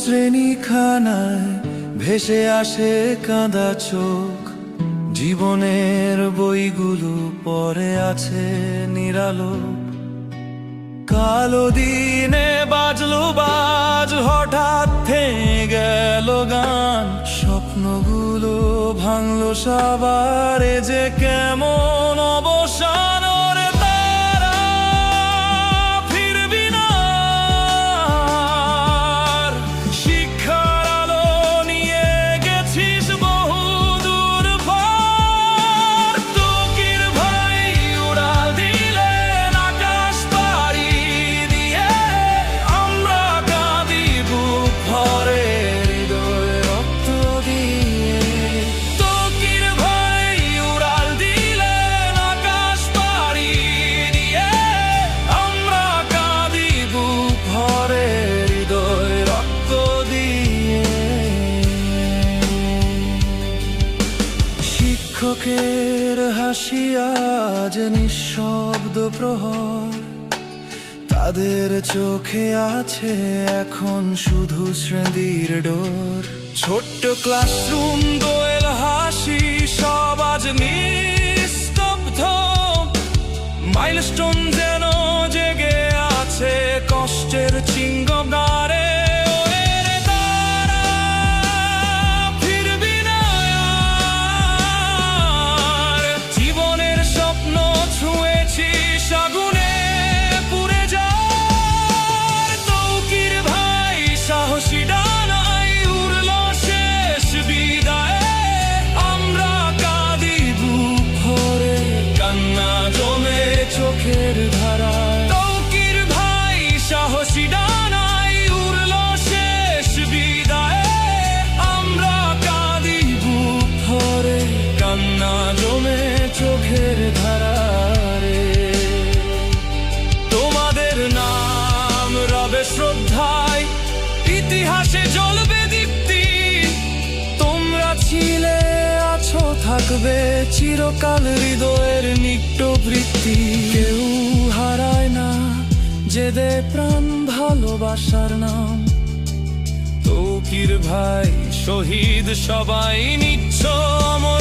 শ্রেণীখানায় ভেসে আসে কাঁদা চোখ, জীবনের বইগুলো পড়ে আছে নিরালোক। কালো দিনে বাজলো বাজ, হঠাৎ থেমে গেল গান, স্বপ্নগুলো ভাঙলো সবার, এ যে কেমন অবসান। ওরে তারা ফিরবি না আর, শিক্ষার আলো নিয়ে গেছিস বহু দূর পার। তোকির ভাই উড়াল দিলেন আকাশ পাড়ি দিয়ে, আমরা কাঁদি বুক ভরে হৃদয় রক্ত দিয়ে। তোকির ভাই উড়াল দিলেন আকাশ পাড়ি দিয়ে, আমরা কাঁদি বুক ভরে হৃদয় রক্ত দিয়ে। শিক্ষকের হাসি আজ নিঃশব্দ প্রহর, তাদের চোখে আছে এখন শুধু স্মৃতির ডোর। ছোট্ট ক্লাসরুম, দোয়েল হাসি, সব আজ নিস্তব্ধ। মাইলস্টোন যেন জেগে আছে কষ্টের চিঙ্গমারে। জীবনের স্বপ্ন ছুঁয়েছিস আগুনে পুড়ে যাওয়ার। তৌকির ভাই সাহসী ডানায় উড়ল শেষ বিদায়ে, আমরা কাঁদি বুক ভরে কান্না জমে চোখের ধারায়। তৌকির ভাই সাহসী ডানায় উড়ল শেষ বিদায়ে, আমরা কাঁদি বুক ভরে কান্না জমে চোখের ধারারে। তোমাদের নাম রবে শ্রদ্ধায়, ইতিহাসে জ্বলবে দীপ্তি। তোমরা ছিলে, আছো, থাকবে চিরকাল হৃদয়ের নিকট বৃত্তি। কেউ হারায় না যে দে প্রাণ ভালোবাসার নাম। তৌকির ভাই শহীদ, সবাই নিচ্ছ অমর